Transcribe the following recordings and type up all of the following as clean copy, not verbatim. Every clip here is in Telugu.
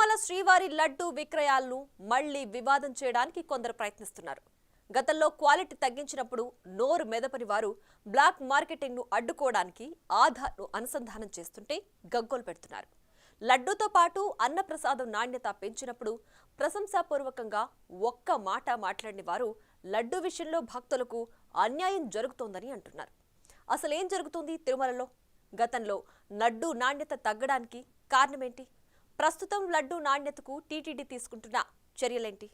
తిరుమల శ్రీవారి లడ్డు విక్రయాలను మళ్లీ వివాదం చేయడానికి కొందరు ప్రయత్నిస్తున్నారు. గతంలో క్వాలిటీ తగ్గించినప్పుడు నోరు మెదపని వారు బ్లాక్ మార్కెటింగ్ ను అడ్డుకోవడానికి ఆధార్ను అనుసంధానం చేస్తుంటే గగ్గోలు పెడుతున్నారు. లడ్డూతో పాటు అన్నప్రసాదం నాణ్యత పెంచినప్పుడు ప్రశంసాపూర్వకంగా ఒక్క మాట మాట్లాడిన వారు లడ్డు విషయంలో భక్తులకు అన్యాయం జరుగుతోందని అంటున్నారు. అసలేం జరుగుతుంది తిరుమలలో? గతంలో లడ్డు నాణ్యత తగ్గడానికి కారణమేంటి? ప్రస్తుతం లడ్డు నాణ్యతకు టీటీడీ తీసుకుంటున్న చర్యలేంటి?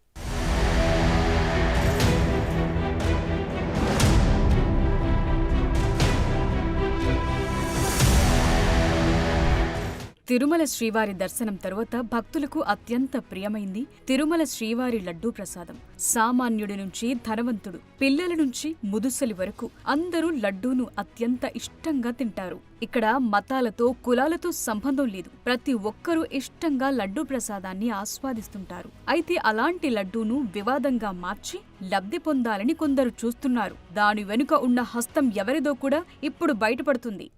తిరుమల శ్రీవారి దర్శనం తరువాత భక్తులకు అత్యంత ప్రియమైంది తిరుమల శ్రీవారి లడ్డూ ప్రసాదం. సామాన్యుడి నుంచి ధనవంతుడు, పిల్లల నుంచి ముదుసలి వరకు అందరూ లడ్డూను అత్యంత ఇష్టంగా తింటారు. ఇక్కడ మతాలతో కులాలతో సంబంధం లేదు. ప్రతి ఒక్కరూ ఇష్టంగా లడ్డూ ప్రసాదాన్ని ఆస్వాదిస్తుంటారు. అయితే అలాంటి లడ్డూను వివాదంగా మార్చి లబ్ధి పొందాలని కొందరు చూస్తున్నారు. దాని వెనుక ఉన్న హస్తం ఎవరిదో కూడా ఇప్పుడు బయటపడుతుంది.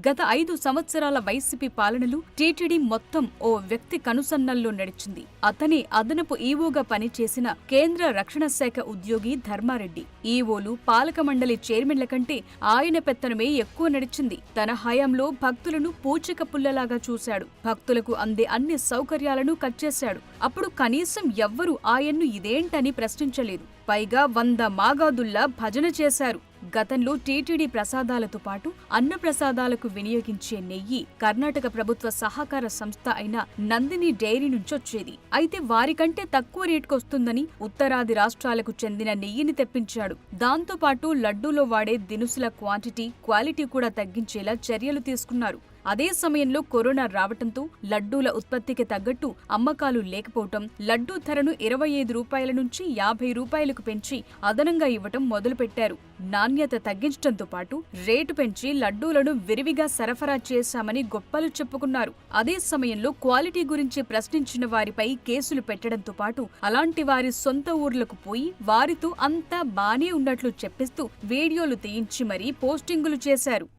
గత 5 సంవత్సరాల వైసీపీ పాలనలు టీటీడీ మొత్తం ఓ వ్యక్తి కనుసన్నల్లో నడిచింది. అతనే అదనపు ఈవోగా పనిచేసిన కేంద్ర రక్షణ శాఖ ఉద్యోగి ధర్మారెడ్డి. ఈవోలు, పాలక మండలి చైర్మన్ల కంటే ఆయన పెత్తనమే ఎక్కువ నడిచింది. తన హయాంలో భక్తులను పూచిక పుల్లలాగా చూశాడు. భక్తులకు అందే అన్ని సౌకర్యాలను కట్ చేశాడు. అప్పుడు కనీసం ఎవ్వరూ ఆయన్ను ఇదేంటని ప్రశ్నించలేదు. పైగా 100 మాగాదుల్లా భజన చేశారు. గతంలో టీటీడీ ప్రసాదాలతో పాటు అన్న ప్రసాదాలకు వినియోగించే నెయ్యి కర్ణాటక ప్రభుత్వ సహకార సంస్థ అయిన నందిని డైరీ నుంచొచ్చేది. అయితే వారికంటే తక్కువ రేటుకొస్తుందని ఉత్తరాది రాష్ట్రాలకు చెందిన నెయ్యిని తెప్పించాడు. దాంతో పాటు లడ్డూలో వాడే దినుసుల క్వాలిటీ కూడా తగ్గించేలా చర్యలు తీసుకున్నారు. అదే సమయంలో కరోనా రావటంతో లడ్డూల ఉత్పత్తికి తగ్గట్టు అమ్మకాలు లేకపోవటం, లడ్డూ ధరను 25 రూపాయల నుంచి 50 రూపాయలకు పెంచి అదనంగా ఇవ్వటం మొదలుపెట్టారు. నాణ్యత తగ్గించడంతో పాటు రేటు పెంచి లడ్డూలను విరివిగా సరఫరా చేశామని గొప్పలు చెప్పుకున్నారు. అదే సమయంలో క్వాలిటీ గురించి ప్రశ్నించిన వారిపై కేసులు పెట్టడంతో పాటు అలాంటి వారి సొంత ఊర్లకు పోయి వారితో అంతా బానే ఉన్నట్లు చెప్పిస్తూ వీడియోలు తీయించి మరీ పోస్టింగులు చేశారు.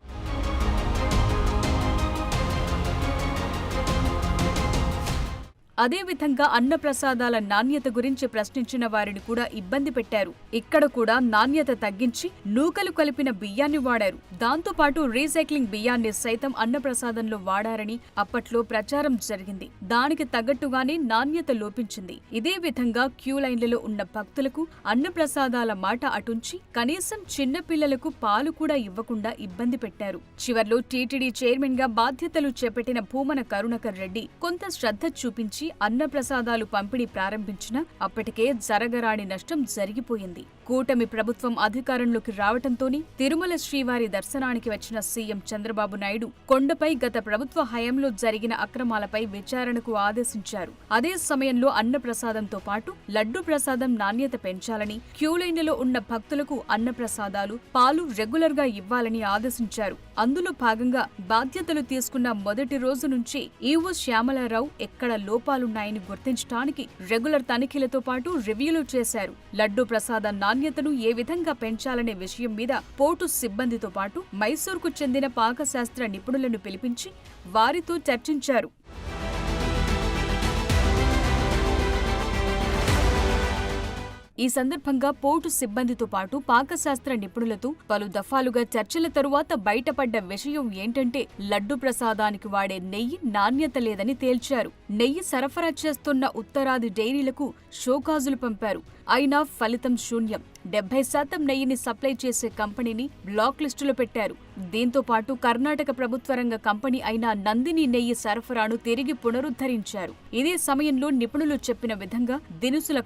అదేవిధంగా అన్నప్రసాదాల నాణ్యత గురించి ప్రశ్నించిన వారిని కూడా ఇబ్బంది పెట్టారు. ఇక్కడ కూడా నాణ్యత తగ్గించి నూకలు కలిపిన బియ్యాన్ని వాడారు. దాంతోపాటు రీసైక్లింగ్ బియ్యాన్ని సైతం అన్నప్రసాదంలో వాడారని అప్పట్లో ప్రచారం జరిగింది. దానికి తగ్గట్టుగానే నాణ్యత లోపించింది. ఇదే విధంగా క్యూ లైన్లలో ఉన్న భక్తులకు అన్నప్రసాదాల మాట అటుంచి కనీసం చిన్న పిల్లలకు పాలు కూడా ఇవ్వకుండా ఇబ్బంది పెట్టారు. చివర్లో టీటీడీ చైర్మన్ గా బాధ్యతలు చేపట్టిన భూమన కరుణాకర్ రెడ్డి కొంత శ్రద్ధ చూపించి అన్నప్రసాదాలు పంపిణీ ప్రారంభించినా అప్పటికే జరగరాని నష్టం జరిగిపోయింది. కూటమి ప్రభుత్వం అధికారంలోకి రావటంతోనే తిరుమల శ్రీవారి దర్శనానికి వచ్చిన సీఎం చంద్రబాబు నాయుడు కొండపై గత ప్రభుత్వ హయాంలో జరిగిన అక్రమాలపై విచారణకు ఆదేశించారు. అదే సమయంలో అన్నప్రసాదంతో పాటు లడ్డు ప్రసాదం నాణ్యత పెంచాలని, క్యూలైన్లలో ఉన్న భక్తులకు అన్నప్రసాదాలు, పాలు రెగ్యులర్ గా ఇవ్వాలని ఆదేశించారు. అందులో భాగంగా బాధ్యతలు తీసుకున్న మొదటి రోజు నుంచి ఈవో శ్యామలారావు ఎక్కడ లోపాలున్నాయని గుర్తించడానికి రెగ్యులర్ తనిఖీలతో పాటు రివ్యూలు చేశారు. లడ్డు ప్రసాద నాణ్యతను ఏ విధంగా పెంచాలనే విషయం మీద పోర్టు సిబ్బందితో పాటు మైసూర్కు చెందిన పాకశాస్త్ర నిపుణులను పిలిపించి వారితో చర్చించారు. ఈ సందర్భంగా పోర్టు సిబ్బందితో పాటు పాకశాస్త్ర నిపుణులతో పలు దఫాలుగా చర్చల తరువాత బయటపడ్డ విషయం ఏంటంటే లడ్డు ప్రసాదానికి వాడే నెయ్యి నాణ్యత లేదని తేల్చారు. నెయ్యి సరఫరా చేస్తున్న ఉత్తరాది డైరీలకు షోకాజులు పంపారు. అయినా ఫలితం శూన్యం. 70% నెయ్యిని సప్లై చేసే కంపెనీని బ్లాక్ లిస్టులో పెట్టారు. దీంతో పాటు కర్ణాటక ప్రభుత్వ రంగ కంపెనీ అయిన నందిని నెయ్యి సరఫరాను తిరిగి పునరుద్ధరించారు. ఇదే సమయంలో నిపుణులు చెప్పిన విధంగా దినుసుల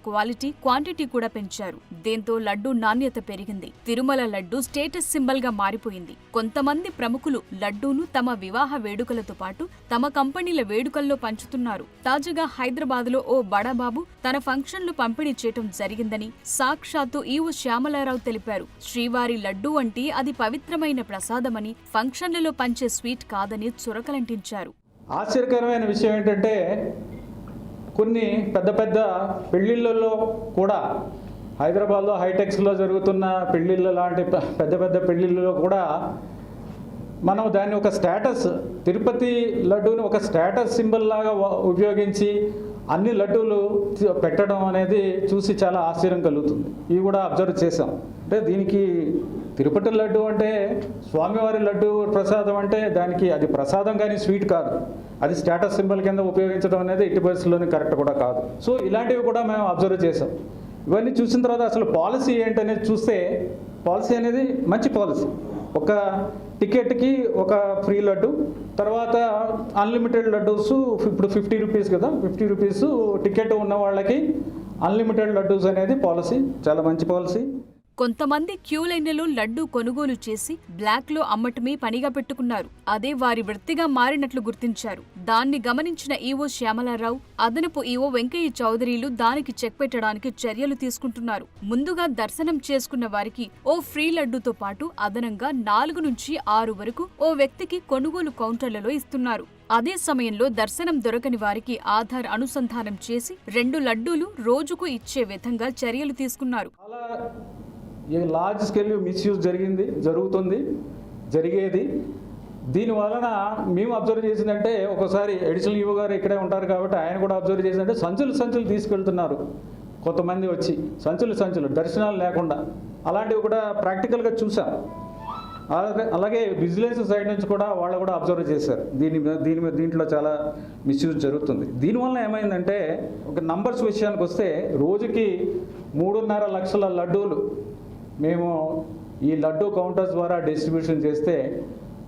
క్వాంటిటీ కూడా పెంచారు. దీంతో లడ్డూ నాణ్యత పెరిగింది. తిరుమల లడ్డూ స్టేటస్ సింబల్ గా మారిపోయింది. కొంతమంది ప్రముఖులు లడ్డూను తమ వివాహ వేడుకలతో పాటు తమ కంపెనీల వేడుకల్లో పంచుతున్నారు. తాజాగా హైదరాబాద్ లో ఓ బడాబాబు తన ఫంక్షన్లు పంపిణీ చేయటం జరిగిందని సాక్షాత్తు ఈవో శ్యామలారావు తెలిపారు. శ్రీవారి లడ్డూ అంటే అది పవిత్రమైన ప్రసాదమని, ఫంక్షన్లలో పంచే స్వీట్ కాదని చురకలంటించారు. ఆశ్చర్యకరమైన విషయం ఏంటంటే కొన్ని పెద్ద పెద్ద పెళ్లిళ్లలో కూడా హైదరాబాద్లో హైటెక్స్లో జరుగుతున్న పెళ్ళిళ్ళు లాంటి పెద్ద పెద్ద పెళ్ళిళ్ళలో కూడా మనం దాన్ని ఒక స్టేటస్, తిరుపతి లడ్డూని ఒక స్టేటస్ సింబల్ లాగా ఉపయోగించి అన్ని లడ్డూలు పెట్టడం అనేది చూసి చాలా ఆశ్చర్యం కలుగుతుంది. ఇవి కూడా అబ్జర్వ్ చేసాం. అంటే దీనికి తిరుపతి లడ్డు అంటే స్వామివారి లడ్డు ప్రసాదం అంటే దానికి అది ప్రసాదం కానీ స్వీట్ కాదు, అది స్టేటస్ సింబల్ కింద ఉపయోగించడం అనేది ఎట్టి పరిస్థితుల్లోనే కరెక్ట్ కూడా కాదు. సో ఇలాంటివి కూడా మేము అబ్జర్వ్ చేసాం. ఇవన్నీ చూసిన తర్వాత అసలు పాలసీ ఏంటనేది చూస్తే పాలసీ అనేది మంచి పాలసీ. ఒక టికెట్కి ఒక ఫ్రీ లడ్డు, తర్వాత అన్లిమిటెడ్ లడ్డూస్ ఇప్పుడు 50 రూపీస్ కదా, 50 రూపీస్ టికెట్ ఉన్న వాళ్ళకి అన్లిమిటెడ్ లడ్డూస్ అనేది పాలసీ చాలా మంచి పాలసీ. కొంతమంది క్యూ లైన్లలో లడ్డూ కొనుగోలు చేసి బ్లాక్ లో అమ్మటమే పనిగా పెట్టుకున్నారు. అదే వారి వృత్తిగా మారినట్లు గుర్తించారు. దాన్ని గమనించిన ఈవో శ్యామలారావు, అదనపు ఈవో వెంకయ్య చౌదరిలు దానికి చెక్ పెట్టడానికి చర్యలు తీసుకుంటున్నారు. ముందుగా దర్శనం చేసుకున్న వారికి ఓ ఫ్రీ లడ్డూతో పాటు అదనంగా 4 నుంచి 6 వరకు ఓ వ్యక్తికి కొనుగోలు కౌంటర్లలో ఇస్తున్నారు. అదే సమయంలో దర్శనం దొరకని వారికి ఆధార్ అనుసంధానం చేసి 2 లడ్డూలు రోజుకు ఇచ్చే విధంగా చర్యలు తీసుకున్నారు. ఈ లార్జ్ స్కేల్ మిస్యూజ్ జరిగేది. దీని వలన మేము అబ్జర్వ్ చేసిందంటే, ఒకసారి అడిషనల్ ఈవో గారు ఇక్కడే ఉంటారు కాబట్టి ఆయన కూడా అబ్జర్వ్ చేసిందంటే, సంచులు తీసుకెళ్తున్నారు కొంతమంది వచ్చి, సంచులు దర్శనాలు లేకుండా. అలాంటివి కూడా ప్రాక్టికల్గా చూసాం. అలాగే విజిలెన్స్ సైడ్ నుంచి కూడా వాళ్ళు కూడా అబ్జర్వ్ చేశారు. దీంట్లో చాలా మిస్యూజ్ జరుగుతుంది. దీనివల్ల ఏమైందంటే, ఒక నంబర్స్ విషయానికి వస్తే రోజుకి 3.5 లక్షల లడ్డూలు మేము ఈ లడ్డూ కౌంటర్స్ ద్వారా డిస్ట్రిబ్యూషన్ చేస్తే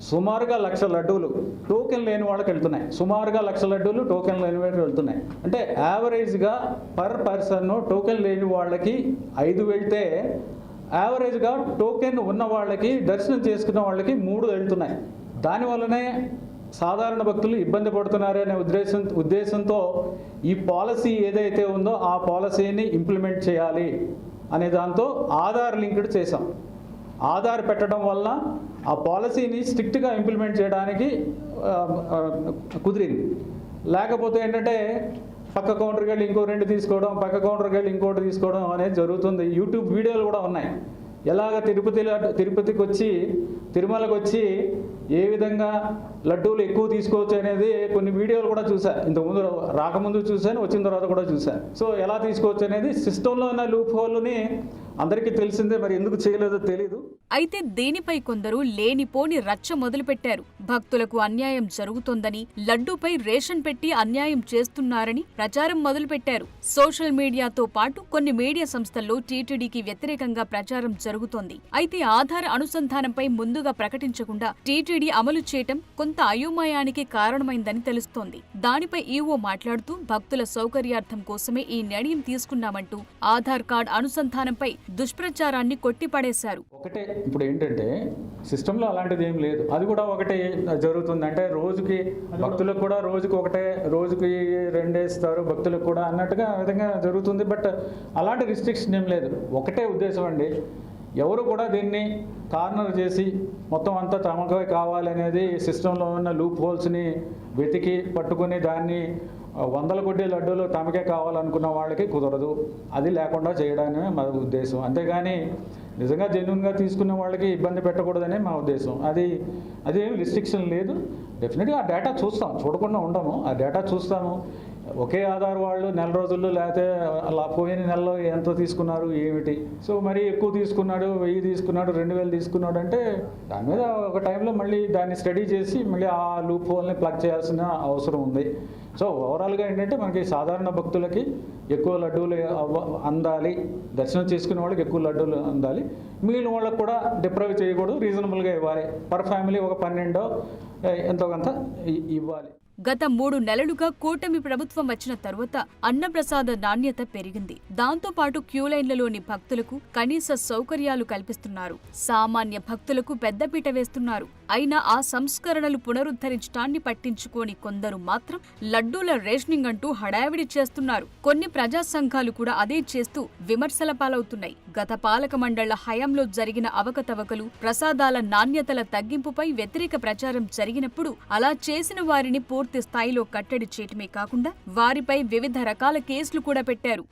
సుమారుగా 1,00,000 లడ్డూలు టోకెన్ లేని వాళ్ళకి వెళ్తున్నాయి. సుమారుగా 1,00,000 లడ్డూలు టోకెన్ లేని వాళ్ళకి వెళ్తున్నాయి. అంటే యావరేజ్గా పర్ పర్సన్ టోకెన్ లేని వాళ్ళకి 5 వెళ్తే, యావరేజ్గా టోకెన్ ఉన్న వాళ్ళకి, దర్శనం చేసుకున్న వాళ్ళకి 3 వెళ్తున్నాయి. దానివల్లనే సాధారణ భక్తులు ఇబ్బంది పడుతున్నారనే ఉద్దేశంతో ఈ పాలసీ ఏదైతే ఉందో ఆ పాలసీని ఇంప్లిమెంట్ చేయాలి అనే దాంతో ఆధార్ లింక్డ్ చేసాం. ఆధార్ పెట్టడం వల్ల ఆ పాలసీని స్ట్రిక్ట్గా ఇంప్లిమెంట్ చేయడానికి కుదిరింది. లేకపోతే ఏంటంటే పక్క కౌంటర్కి వెళ్ళి ఇంకో 2 తీసుకోవడం, పక్క కౌంటర్కి వెళ్ళి ఇంకోటి తీసుకోవడం అనేది జరుగుతుంది. యూట్యూబ్ వీడియోలు కూడా ఉన్నాయి. ఎలాగ తిరుపతికి వచ్చి, తిరుమలకు వచ్చి ఏ విధంగా లడ్డూలు ఎక్కువ తీసుకోవచ్చు అనేది కొన్ని వీడియోలు కూడా చూశాను. ఇంతకుముందు రాకముందు చూశాను, వచ్చిన తర్వాత కూడా చూశాను. సో ఎలా తీసుకోవచ్చు అనేది సిస్టంలో ఉన్న లూప్ హోల్ని అందరికీ తెలిసిందే, మరి ఎందుకు చేయలేదో తెలీదు. అయితే దీనిపై కొందరు లేనిపోని రచ్చ మొదలుపెట్టారు. భక్తులకు అన్యాయం జరుగుతోందని, లడ్డూపై రేషన్ పెట్టి అన్యాయం చేస్తున్నారని ప్రచారం మొదలుపెట్టారు. సోషల్ మీడియాతో పాటు కొన్ని మీడియా సంస్థల్లో టీటీడీకి వ్యతిరేకంగా ప్రచారం జరుగుతోంది. అయితే ఆధార్ అనుసంధానంపై ముందుగా ప్రకటించకుండా టీటీడీ అమలు చేయటం కొంత అయోమయానికి కారణమైందని తెలుస్తోంది. దానిపై ఈవో మాట్లాడుతూ, భక్తుల సౌకర్యార్థం కోసమే ఈ నిర్ణయం తీసుకున్నామంటూ ఆధార్ కార్డ్ అనుసంధానంపై దుష్ప్రచారాన్ని కొట్టిపడేశారు. ఒకటే ఇప్పుడు ఏంటంటే సిస్టంలో అలాంటిది ఏం లేదు. అది కూడా ఒకటే జరుగుతుంది. అంటే రోజుకి భక్తులకు కూడా రోజుకి 2 ఇస్తారు భక్తులకు కూడా అన్నట్టుగా విధంగా జరుగుతుంది. బట్ అలాంటి రిస్ట్రిక్షన్ ఏం లేదు. ఒకటే ఉద్దేశం అండి, ఎవరు కూడా దీన్ని కార్నర్ చేసి మొత్తం అంతా తమకే కావాలనేది సిస్టంలో ఉన్న లూప్ హోల్స్ని వెతికి పట్టుకుని దాన్ని 100 కొద్ది లడ్డూలు తమకే కావాలనుకున్న వాళ్ళకి కుదరదు. అది లేకుండా చేయడమే మా ఉద్దేశం. అంతేగాని నిజంగా జెన్యున్గా తీసుకున్న వాళ్ళకి ఇబ్బంది పెట్టకూడదనే మా ఉద్దేశం. అదేమి రిస్ట్రిక్షన్ లేదు. డెఫినెట్గా ఆ డేటా చూస్తాం, చూడకుండా ఉండము. ఆ డేటా చూస్తాము. ఒకే ఆధార్ వాళ్ళు నెల రోజుల్లో, లేకపోతే అలా పోయిన నెలలో ఎంత తీసుకున్నారు ఏమిటి, సో మరీ ఎక్కువ తీసుకున్నాడు, 1000 తీసుకున్నాడు, 2000 తీసుకున్నాడు అంటే దాని మీద ఒక టైంలో మళ్ళీ దాన్ని స్టడీ చేసి మళ్ళీ ఆ లూప్ హోల్ని ప్లగ్ చేయాల్సిన అవసరం ఉంది. సో ఓవరాల్గా ఏంటంటే మనకి సాధారణ భక్తులకి ఎక్కువ లడ్డూలు అందాలి, దర్శనం చేసుకునే వాళ్ళకి ఎక్కువ లడ్డూలు అందాలి, మిగిలిన వాళ్ళకి కూడా డిప్రైవ్ చేయకూడదు, రీజనబుల్గా ఇవ్వాలి. పర్ ఫ్యామిలీ ఒక 12 ఎంతో కొంత ఇవ్వాలి. గత 3 నెలలుగా కూటమి ప్రభుత్వం వచ్చిన తరువాత అన్నప్రసాద నాణ్యత పెరిగింది. దాంతో పాటు క్యూలైన్లలోని భక్తులకు కనీస సౌకర్యాలు కల్పిస్తున్నారు. సామాన్య భక్తులకు పెద్దపీట వేస్తున్నారు. అయినా ఆ సంస్కరణలు పునరుద్ధరించడాన్ని పట్టించుకోని కొందరు మాత్రం లడ్డూల రేషనింగ్ అంటూ హడావిడి చేస్తున్నారు. కొన్ని ప్రజా సంఘాలు కూడా అదే చేస్తూ విమర్శల పాలవుతున్నాయి. గత పాలక మండళ్ల హయాంలో జరిగిన అవకతవకలు, ప్రసాదాల నాణ్యతల తగ్గింపుపై వ్యతిరేక ప్రచారం జరిగినప్పుడు అలా చేసిన వారిని పూర్తి స్థాయిలో కట్టడి చేయటమే కాకుండా వారిపై వివిధ రకాల కేసులు కూడా పెట్టారు.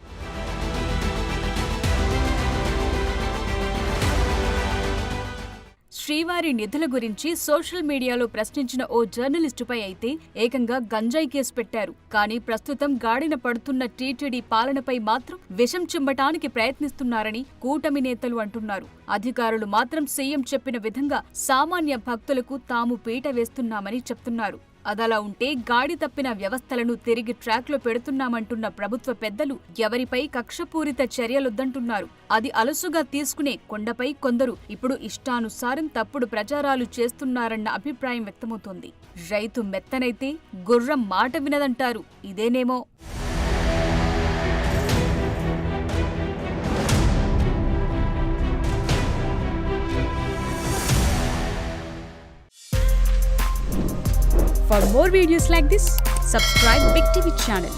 శ్రీవారి నిధుల గురించి సోషల్ మీడియాలో ప్రశ్నించిన ఓ జర్నలిస్టుపై అయితే ఏకంగా గంజాయి కేసు పెట్టారు. కానీ ప్రస్తుతం గాడిన పడుతున్న టీటీడీ పాలనపై మాత్రం విషం చిమ్మటానికి ప్రయత్నిస్తున్నారని కూటమి నేతలు అంటున్నారు. అధికారులు మాత్రం సీఎం చెప్పిన విధంగా సామాన్య భక్తులకు తాము పీట వేస్తున్నామని చెప్తున్నారు. అదలా ఉంటే గాడి తప్పిన వ్యవస్థలను తిరిగి ట్రాక్లో పెడుతున్నామంటున్న ప్రభుత్వ పెద్దలు ఎవరిపై కక్షపూరిత చర్యలొద్దంటున్నారు. అది అలసుగా తీసుకునే కొండపై కొందరు ఇప్పుడు ఇష్టానుసారం తప్పుడు ప్రచారాలు చేస్తున్నారన్న అభిప్రాయం వ్యక్తమవుతోంది. రైతు మెత్తనైతే గుర్రం మాట వినదంటారు. ఇదేనేమో. For more videos like this, subscribe Big TV channel.